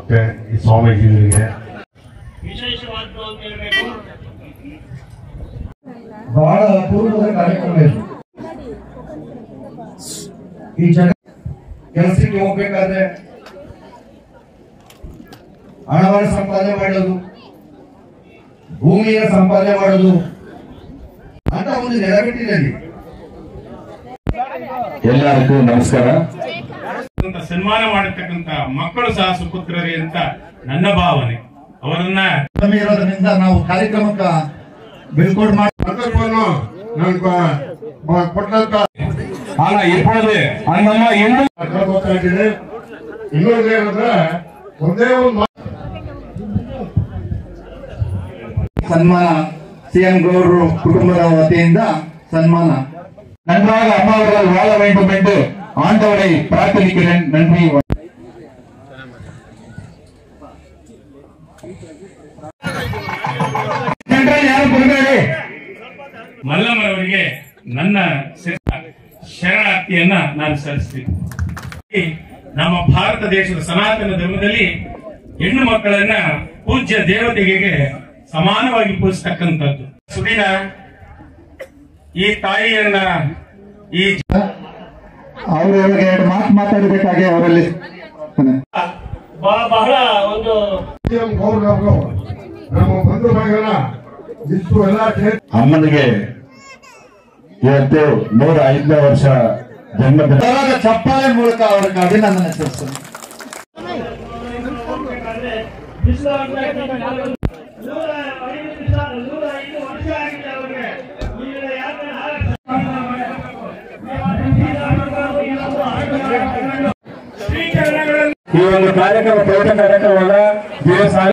ಮತ್ತೆ ಈ ಸ್ವಾಮೀಜಿಗಳಿಗೆ ಬಹಳ ಅಪೂರ್ವದ ಕಾರ್ಯಕ್ರಮ ಇದು. ಈ ಜನ ಕೆಲಸಕ್ಕೆ ಹೋಗ್ಬೇಕಾದ್ರೆ ಹಣವನ್ನು ಸಂಪಾದನೆ ಮಾಡೋದು, ಭೂಮಿಯ ಸಂಪಾದನೆ ಮಾಡೋದು ಅಂತ ಒಂದು ನೆಲಗಟ್ಟಿನಲ್ಲಿ. ಎಲ್ಲರಿಗೂ ನಮಸ್ಕಾರ. ಸನ್ಮಾನ ಮಾಡತಕ್ಕಂತ ಮಕ್ಕಳು ಸಹ ಸುಪುತ್ರರೇ ಅಂತ ನನ್ನ ಭಾವನೆ. ಅವರನ್ನ ಇರೋದ್ರಿಂದ ನಾವು ಕಾರ್ಯಕ್ರಮಕ್ಕೆ ಬಿಲ್ಕೋಡ್ ಮಾಡಿ ಸನ್ಮಾನ ಸಿಎಂ ಗೌಡ್ರು ಕುಟುಂಬದ ವತಿಯಿಂದ ಸನ್ಮಾನ. நன்றாக அம்மா அவர்கள் வாழ வேண்டும் என்று ஆண்டவரை பிரார்த்தனிக்கிறேன். நன்றி. ಮಲ್ಲಮ್ಮನವರಿಗೆ ನನ್ನ ಶರಣಾರ್ಥಿಯನ್ನ ನಾನು ಸಲ್ಲಿಸ್ತೀನಿ. ನಮ್ಮ ಭಾರತ ದೇಶದ ಸನಾತನ ಧರ್ಮದಲ್ಲಿ ಹೆಣ್ಣು ಮಕ್ಕಳನ್ನ ಪೂಜ್ಯ ದೇವತೆಗೆ ಸಮಾನವಾಗಿ ಪೂಜಿಸ್ತಕ್ಕಂಥದ್ದು. ಸುದಿನ ಈ ತಾಯಿಯನ್ನ ಈ ಅವರು ಇವಾಗ ಎರಡು ಮಾತು ಮಾತಾಡಬೇಕಾಗಿ ಅವರಲ್ಲಿ ಬಹಳ ಒಂದು ನಮ್ಮ ಬಂಧು ಬಳಗನ ಇಷ್ಟು ಎಲ್ಲ ಅಮ್ಮನಿಗೆ ಇವತ್ತು 105ನೇ ವರ್ಷ ಜನ್ಮದಿನ. ಚಪ್ಪಾಳೆ ಮೂಲಕ ಅವರಿಗೆ ಅಭಿನಂದನೆ ಸಲ್ಲಿಸ್ತೇನೆ. ಈ ಒಂದು ಕಾರ್ಯಕ್ರಮ ಪ್ರವಚನ ಕಾರ್ಯಕ್ರಮದ